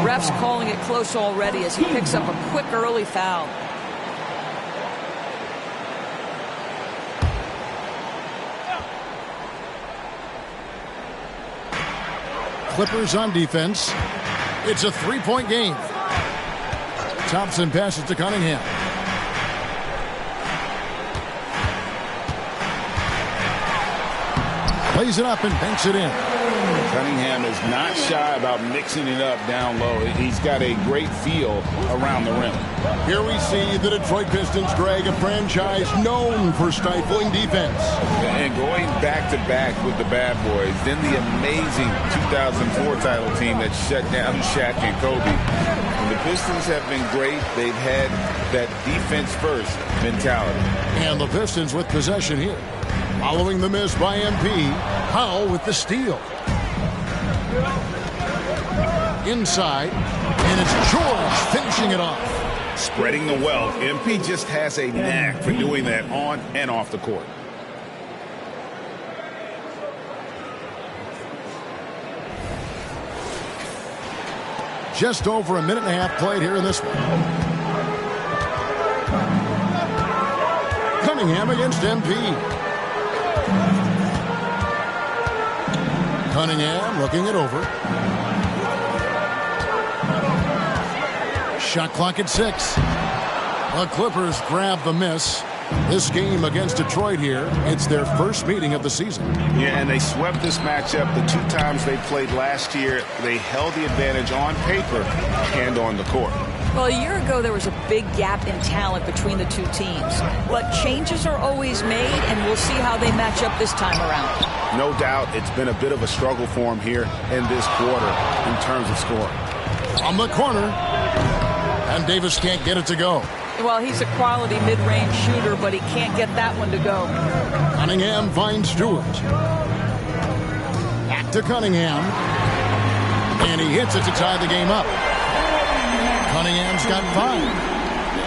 Ref's calling it close already as he picks up a quick early foul. Clippers on defense. It's a three-point game. Thompson passes to Cunningham. Plays it up and banks it in. Cunningham is not shy about mixing it up down low. He's got a great feel around the rim. Here we see the Detroit Pistons drag a franchise known for stifling defense. And going back-to-back with the bad boys, then the amazing 2004 title team that shut down Shaq and Kobe. And the Pistons have been great. They've had that defense-first mentality. And the Pistons with possession here. Following the miss by MP, Powell with the steal. Inside, and it's George finishing it off. Spreading the wealth. MP just has a knack for doing that on and off the court. Just over a minute and a half played here in this one. Cunningham against MP. Cunningham looking it over. Shot clock at 6. The Clippers grab the miss. This game against Detroit here, it's their first meeting of the season. Yeah, and they swept this matchup the 2 times they played last year. They held the advantage on paper and on the court. Well, a year ago, there was a big gap in talent between the two teams. But changes are always made, and we'll see how they match up this time around. No doubt it's been a bit of a struggle for him here in this quarter in terms of scoring. On the corner, and Davis can't get it to go. Well, he's a quality mid-range shooter, but he can't get that one to go. Cunningham finds Stewart. Back to Cunningham. And he hits it to tie the game up. Cunningham's got 5.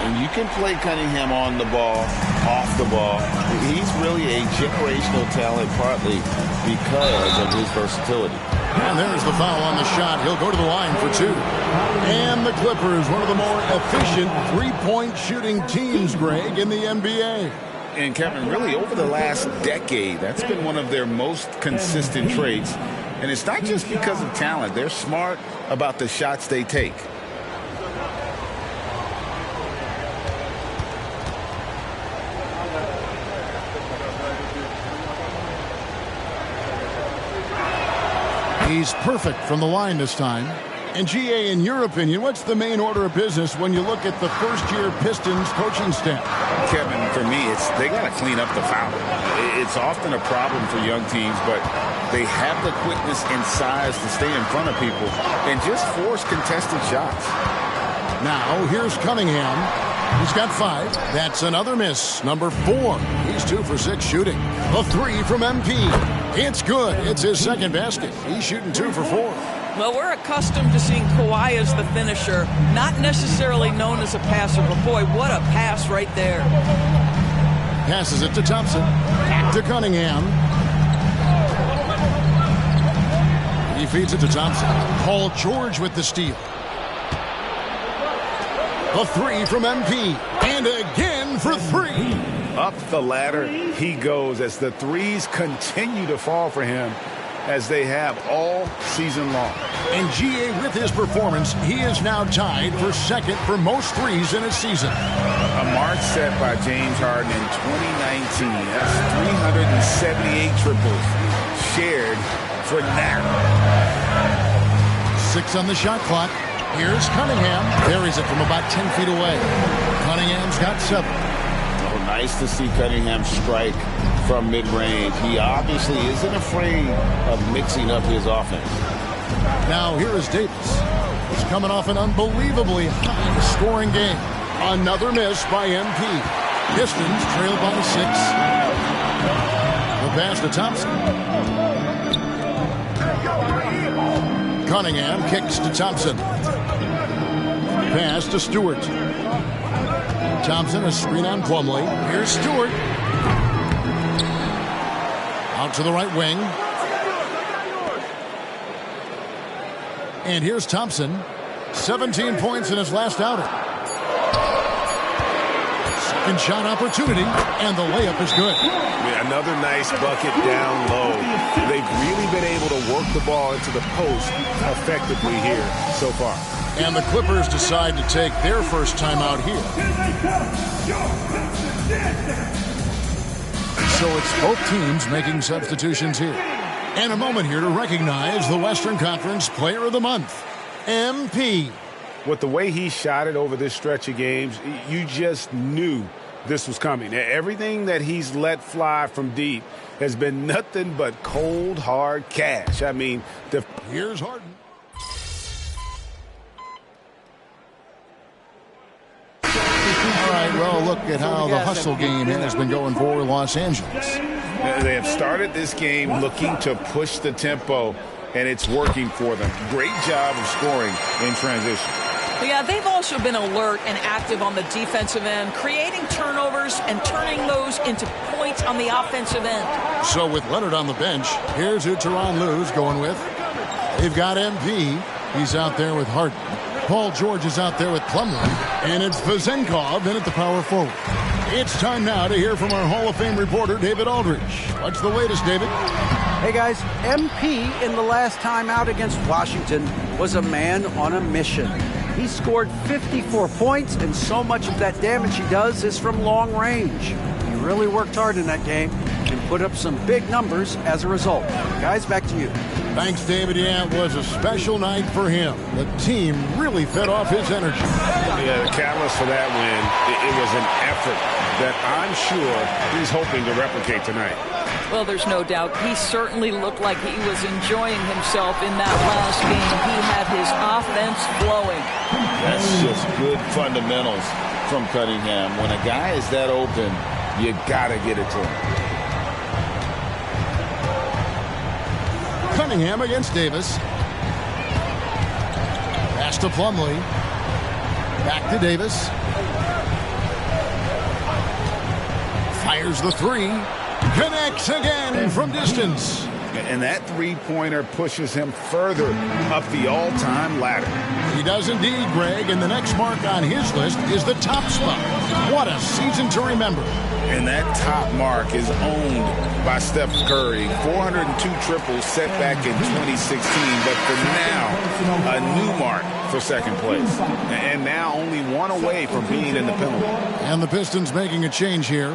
And you can play Cunningham on the ball, off the ball. He's really a generational talent, partly because of his versatility. And there's the foul on the shot. He'll go to the line for 2. And the Clippers, one of the more efficient three-point shooting teams, Greg, in the NBA. And Kevin, really over the last decade, that's been one of their most consistent traits. And it's not just because of talent. They're smart about the shots they take. He's perfect from the line this time. And GA, in your opinion, what's the main order of business when you look at the first-year Pistons coaching staff? Kevin, for me, they got to clean up the foul. It's often a problem for young teams, but they have the quickness and size to stay in front of people and just force contested shots. Now, here's Cunningham. He's got 5. That's another miss. Number 4. He's 2 for 6 shooting. A 3 from MP. It's good. It's his second basket. He's shooting 2 for 4. Well, we're accustomed to seeing Kawhi as the finisher, not necessarily known as a passer, but boy, what a pass right there. Passes it to Thompson. Back to Cunningham. He feeds it to Thompson. Paul George with the steal. A 3 from MP. And again for 3. Up the ladder he goes as the threes continue to fall for him, as they have all season long. And GA, with his performance, he is now tied for second for most threes in a season. A mark set by James Harden in 2019. That's 378 triples shared for now. 6 on the shot clock. Here's Cunningham. Buries it from about 10 feet away. Cunningham's got 7. Oh, nice to see Cunningham strike from mid-range. He obviously isn't afraid of mixing up his offense. Now here is Davis. He's coming off an unbelievably high-scoring game. Another miss by MP. Pistons trail by 6. The pass to Thompson. Cunningham kicks to Thompson. Pass to Stewart. Thompson, a screen on Plumlee. Here's Stewart. Out to the right wing. And here's Thompson. 17 points in his last outing. Second shot opportunity, and the layup is good. Yeah, another nice bucket down low. They've really been able to work the ball into the post effectively here so far. And the Clippers decide to take their first timeout here. So it's both teams making substitutions here. And a moment here to recognize the Western Conference Player of the Month, MP. With the way he shot it over this stretch of games, you just knew this was coming. Everything that he's let fly from deep has been nothing but cold, hard cash. I mean, here's Harden. All right, well, look at how the hustle game has been going for Los Angeles. They have started this game looking to push the tempo, and it's working for them. Great job of scoring in transition. Yeah, they've also been alert and active on the defensive end, creating turnovers and turning those into points on the offensive end. So with Leonard on the bench, here's who Tyronn Lue's going with. They've got MP. He's out there with Harden. Paul George is out there with Plumlee. And it's Vezenkov in at the power forward. It's time now to hear from our Hall of Fame reporter, David Aldridge. What's the latest, David? Hey, guys. MP in the last time out against Washington was a man on a mission. He scored 54 points, and so much of that damage he does is from long range. He really worked hard in that game and put up some big numbers as a result. Guys, back to you. Thanks, David. Yeah, it was a special night for him. The team really fed off his energy. Yeah, the catalyst for that win, it was an effort that I'm sure he's hoping to replicate tonight. Well, there's no doubt. He certainly looked like he was enjoying himself in that last game. He had his offense flowing. That's just good fundamentals from Cunningham. When a guy is that open, you got to get it to him. Cunningham against Davis. Pass to Plumlee. Back to Davis. Fires the three. Connects again from distance. And that three-pointer pushes him further up the all-time ladder. He does indeed, Greg, and the next mark on his list is the top spot. What a season to remember. And that top mark is owned by Steph Curry. 402 triples set back in 2016, but for now, a new mark for second place. And now only one away from being in the penalty. And the Pistons making a change here.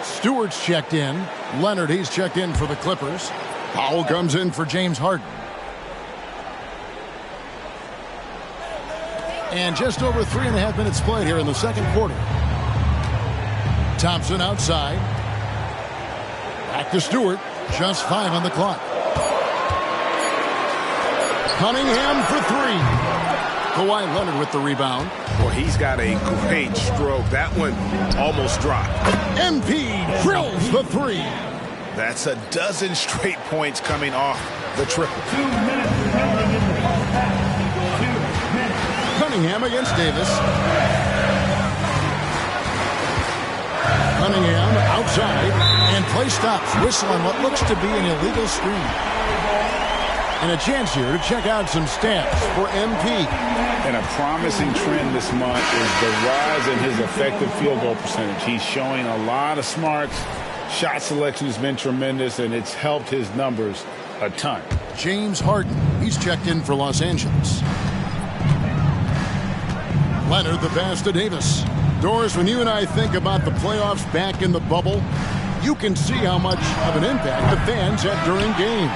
Stewart's checked in. Leonard, he's checked in for the Clippers. Powell comes in for James Harden. And just over 3.5 minutes played here in the second quarter. Thompson outside. Back to Stewart. Just 5 on the clock. Cunningham for 3. Kawhi Leonard with the rebound. Boy, he's got a great stroke. That one almost dropped. MP drills the 3. That's a dozen straight points coming off the triple. Cunningham against Davis. Cunningham outside, and play stops. Whistle on what looks to be an illegal screen. And a chance here to check out some stats for MP. And a promising trend this month is the rise in his effective field goal percentage. He's showing a lot of smarts. Shot selection has been tremendous, and it's helped his numbers a ton. James Harden, he's checked in for Los Angeles. Leonard the pass to Davis. Doris, when you and I think about the playoffs back in the bubble, you can see how much of an impact the fans had during games.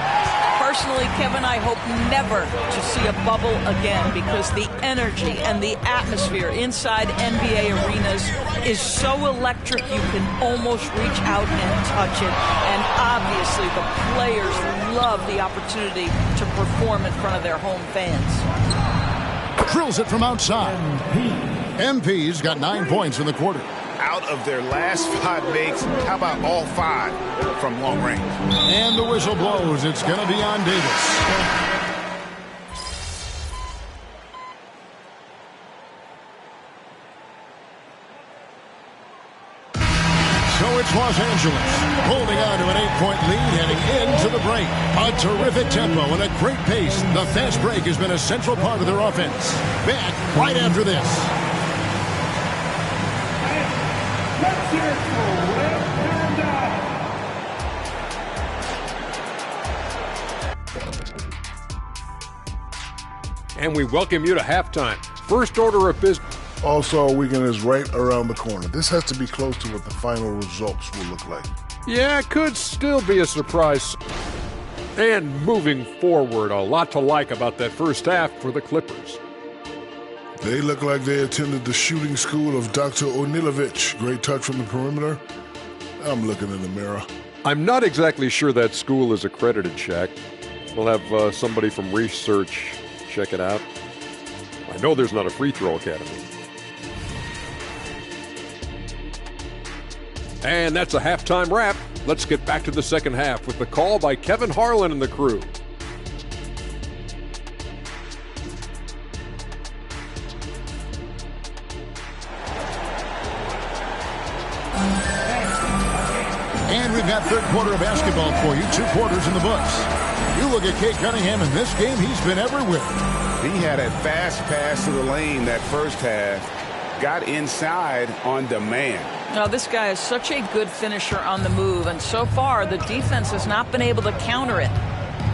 Personally, Kevin, I hope never to see a bubble again because the energy and the atmosphere inside NBA arenas is so electric you can almost reach out and touch it. And obviously the players love the opportunity to perform in front of their home fans. Drills it from outside. MP's got 9 points in the quarter. Out of their last 5 makes, how about all 5 from long range? And the whistle blows. It's going to be on Davis. So now it's Los Angeles, holding on to an 8-point lead heading into the break. A terrific tempo and a great pace. The fast break has been a central part of their offense. Back right after this. And we welcome you to halftime. First order of business. Also, our weekend is right around the corner. This has to be close to what the final results will look like. Yeah, it could still be a surprise. And moving forward, a lot to like about that first half for the Clippers. They look like they attended the shooting school of Dr. Onilovich. Great touch from the perimeter. I'm looking in the mirror. I'm not exactly sure that school is accredited, Shaq. We'll have somebody from research check it out. I know there's not a free throw academy. And that's a halftime wrap. Let's get back to the second half with the call by Kevin Harlan and the crew. And we've got third quarter of basketball for you. 2 quarters in the books. You look at Cade Cunningham in this game, he's been everywhere. He had a fast pass to the lane that first half. Got inside on demand. Now, this guy is such a good finisher on the move, and so far the defense has not been able to counter it.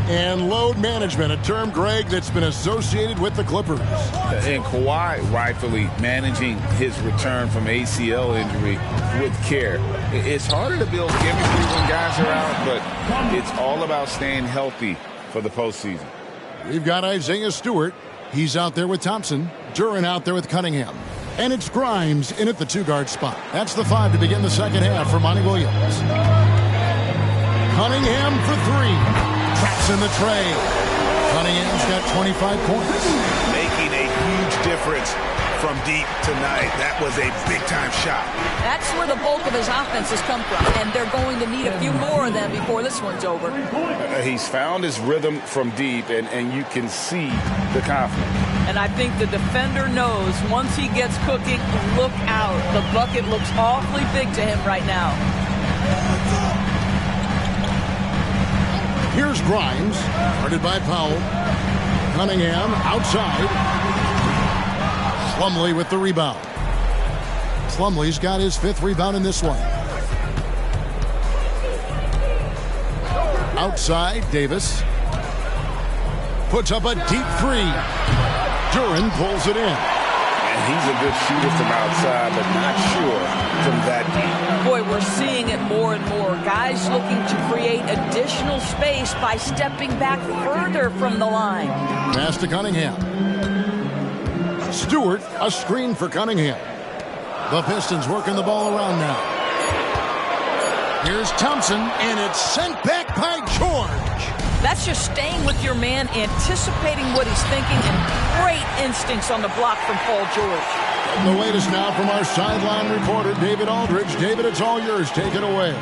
And load management, a term, Greg, that's been associated with the Clippers. And Kawhi rightfully managing his return from ACL injury with care. It's harder to build chemistry when guys are out, but it's all about staying healthy for the postseason. We've got Isaiah Stewart. He's out there with Thompson. Duran out there with Cunningham. And it's Grimes in at the 2-guard spot. That's the 5 to begin the second half for Monty Williams. Cunningham for 3. Traps in the tray. Cunningham's got 25 points. Making a huge difference from deep tonight. That was a big-time shot. That's where the bulk of his offense has come from, and they're going to need a few more of them before this one's over. He's found his rhythm from deep, and you can see the confidence. And I think the defender knows once he gets cooking, look out. The bucket looks awfully big to him right now. Here's Grimes, guarded by Powell. Cunningham outside. Plumlee with the rebound. Plumlee's got his 5th rebound in this one. Outside, Davis. Puts up a deep 3. Duran pulls it in. And he's a good shooter from outside, but not sure from that deep. Boy, we're seeing it more and more. Guys looking to create additional space by stepping back further from the line. Pass to Cunningham. Stewart, a screen for Cunningham. The Pistons working the ball around now. Here's Thompson, and it's sent back by George. That's just staying with your man, anticipating what he's thinking, and great instincts on the block from Paul George. And the latest now from our sideline reporter, David Aldridge. David, it's all yours. Take it away.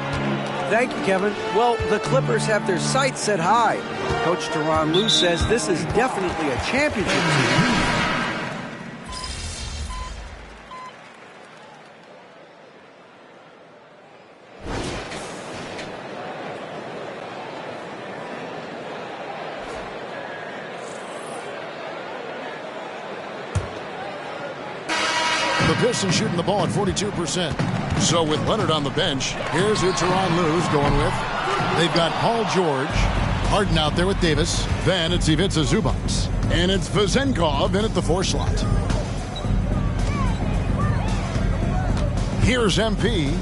Thank you, Kevin. Well, the Clippers have their sights set high. Coach Tyronn Lue says this is definitely a championship team. The Pistons shooting the ball at 42%. So with Leonard on the bench, here's who Tyronn Lue's going with. They've got Paul George, Harden out there with Davis. Then it's Ivica Zubac. And it's Vezenkov in at the 4 slot. Here's MP.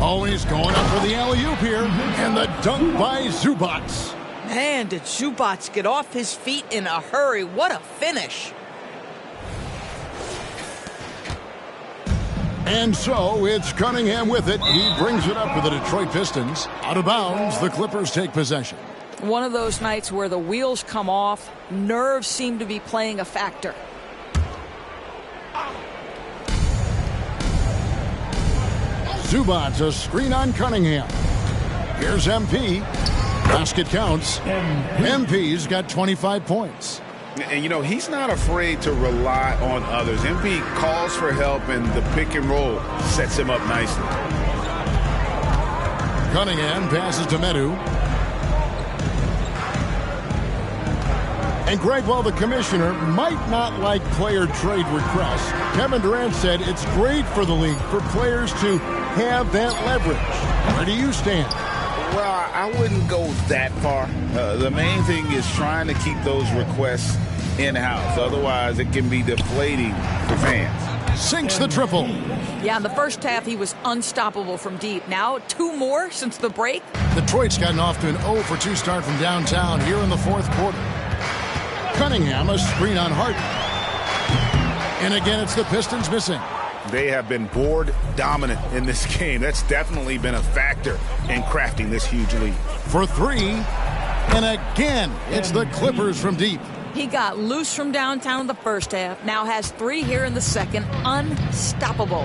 Always going up for the alley-oop here. And the dunk by Zubac. Man, did Zubac get off his feet in a hurry. What a finish. And so it's Cunningham with it. He brings it up for the Detroit Pistons. Out of bounds, the Clippers take possession. One of those nights where the wheels come off, nerves seem to be playing a factor. Zubac, a screen on Cunningham. Here's MP. Basket counts. MP's got 25 points. And, you know, he's not afraid to rely on others. MP calls for help, and the pick and roll sets him up nicely. Cunningham passes to Medu. And Greg, while the commissioner might not like player trade requests, Kevin Durant said it's great for the league for players to have that leverage. Where do you stand? Well, I wouldn't go that far. The main thing is trying to keep those requests in-house. Otherwise, it can be deflating for fans. Sinks the triple. Yeah, in the first half, he was unstoppable from deep. Now, 2 more since the break. Detroit's gotten off to an 0 for 2 start from downtown here in the fourth quarter. Cunningham, a screen on Harden. And again, it's the Pistons missing. They have been board dominant in this game. That's definitely been a factor in crafting this huge lead. For 3, and again, it's the Clippers from deep. He got loose from downtown in the first half. Now has 3 here in the second. Unstoppable.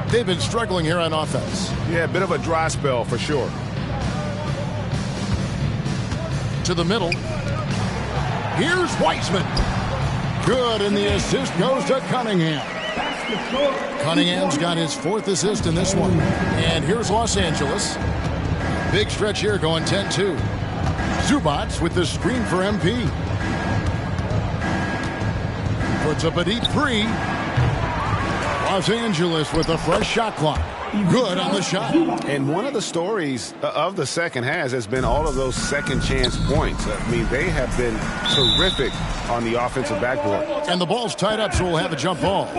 They've been struggling here on offense. Yeah, a bit of a dry spell for sure. To the middle. Here's Wiseman. Good, and the assist goes to Cunningham. Cunningham's got his 4th assist in this one. And here's Los Angeles. Big stretch here going 10-2. Zubats with the screen for MP. Puts up a deep 3. Los Angeles with a fresh shot clock. Good on the shot. And one of the stories of the second half has been all of those second chance points. I mean, they have been terrific on the offensive backboard. And the ball's tied up, so we'll have a jump ball.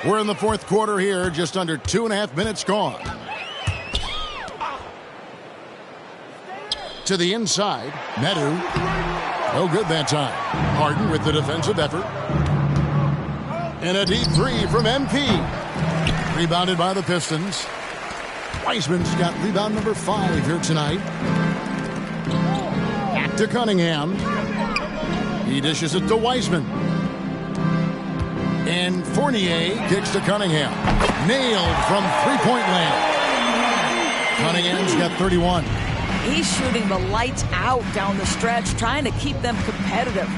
We're in the fourth quarter here, just under 2.5 minutes gone. To the inside, Medu. No good that time. Harden with the defensive effort. And a deep 3 from MP. Rebounded by the Pistons. Wiseman's got rebound number 5 here tonight. Back to Cunningham. He dishes it to Wiseman. And Fournier kicks to Cunningham. Nailed from three-point land. Cunningham's got 31. He's shooting the lights out down the stretch, trying to keep them competitive.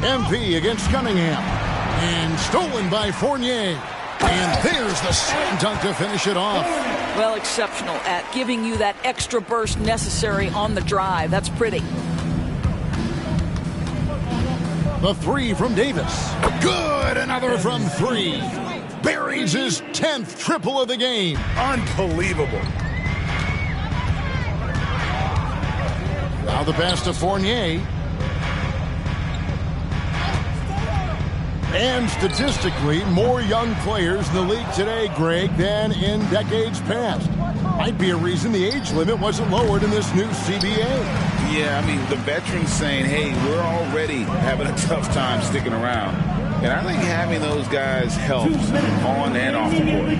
MP against Cunningham. And stolen by Fournier. And there's the slam dunk to finish it off. Well, exceptional at giving you that extra burst necessary on the drive. That's pretty. The 3 from Davis. Good, another from 3. Buries his 10th triple of the game. Unbelievable. Now the pass to Fournier. And statistically, more young players in the league today, Greg, than in decades past. Might be a reason the age limit wasn't lowered in this new CBA. Yeah, I mean, the veterans saying, hey, we're already having a tough time sticking around. And I think having those guys helps on and off the court.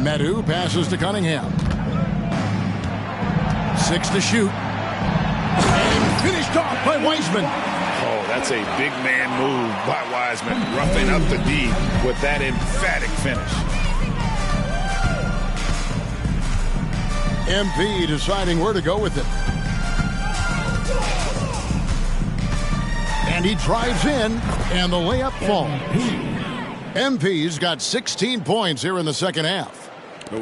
Medu passes to Cunningham. 6 to shoot. And finished off by Wiseman. Oh, that's a big man move by Wiseman, roughing up the D with that emphatic finish. MP deciding where to go with it. And he drives in, and the layup falls. MP's got 16 points here in the second half.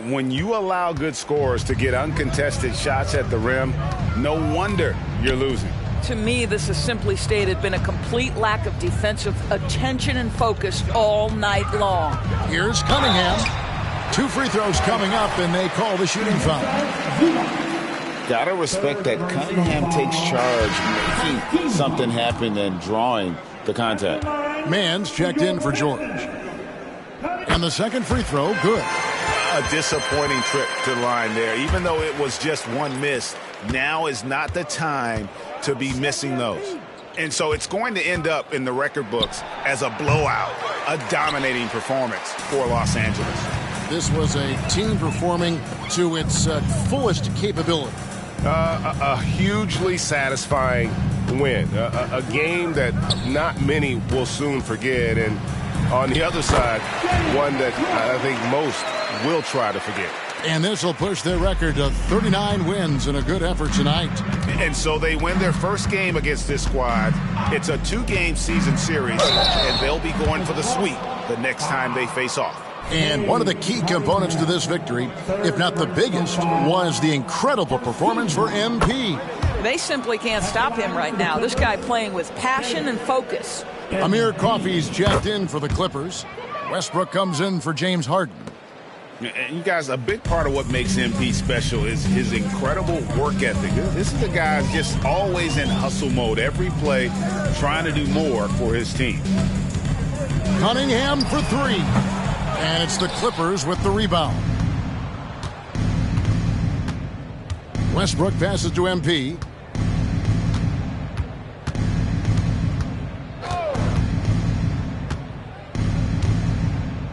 When you allow good scorers to get uncontested shots at the rim, no wonder you're losing. To me, this has simply stated been a complete lack of defensive attention and focus all night long. Here's Cunningham. 2 free throws coming up, and they call the shooting foul. Gotta respect that Cunningham takes charge, making something happen and drawing the contact. Mann's checked in for George. And the second free throw, good. A disappointing trip to the line there. Even though it was just one miss, now is not the time to be missing those. And so it's going to end up in the record books as a blowout, a dominating performance for Los Angeles. This was a team performing to its fullest capability. A hugely satisfying win. A game that not many will soon forget. And on the other side, one that I think most will try to forget. And this will push their record to 39 wins in a good effort tonight. And so they win their first game against this squad. It's a 2-game season series, and they'll be going for the sweep the next time they face off. And one of the key components to this victory, if not the biggest, was the incredible performance for MP. They simply can't stop him right now. This guy playing with passion and focus. Amir Coffey's jacked in for the Clippers. Westbrook comes in for James Harden. And you guys, a big part of what makes MP special is his incredible work ethic. This is a guy just always in hustle mode, every play trying to do more for his team. Cunningham for 3. And it's the Clippers with the rebound. Westbrook passes to MP.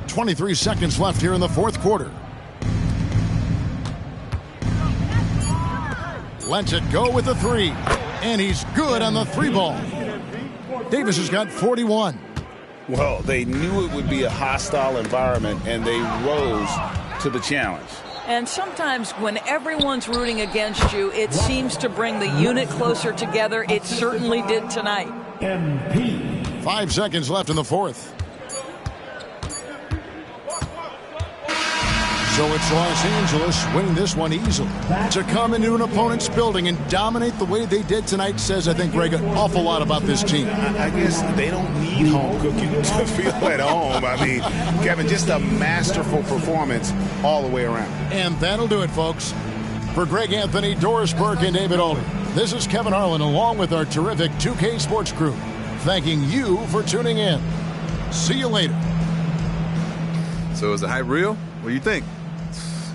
.23 seconds left here in the fourth quarter. Lets it go with the 3. And he's good on the 3 ball. Davis has got 41. Well, they knew it would be a hostile environment, and they rose to the challenge. And sometimes when everyone's rooting against you, it seems to bring the unit closer together. It certainly did tonight. 5 seconds left in the fourth. So it's Los Angeles winning this one easily. To come into an opponent's building and dominate the way they did tonight says, I think, Greg, an awful lot about this team. I guess they don't need home cooking to feel at home. I mean, Kevin, just a masterful performance all the way around. And that'll do it, folks. For Greg Anthony, Doris Burke, and David Alder, this is Kevin Harlan along with our terrific 2K Sports crew, thanking you for tuning in. See you later. So is the hype real? What do you think?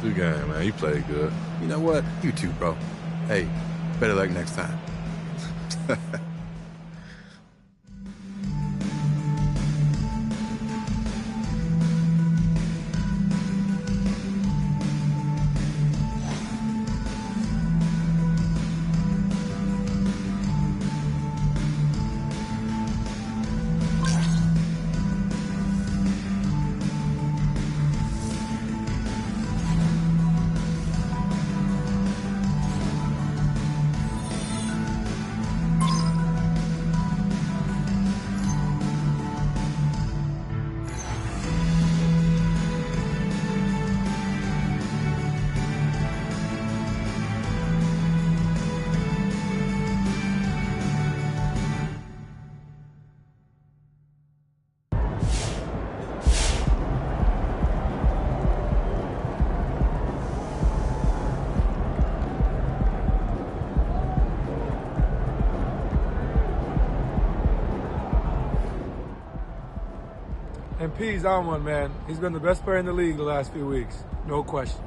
Good game, man. You played good. You know what? You too, bro. Hey, better luck next time. MP's on one, man. He's been the best player in the league the last few weeks. No question.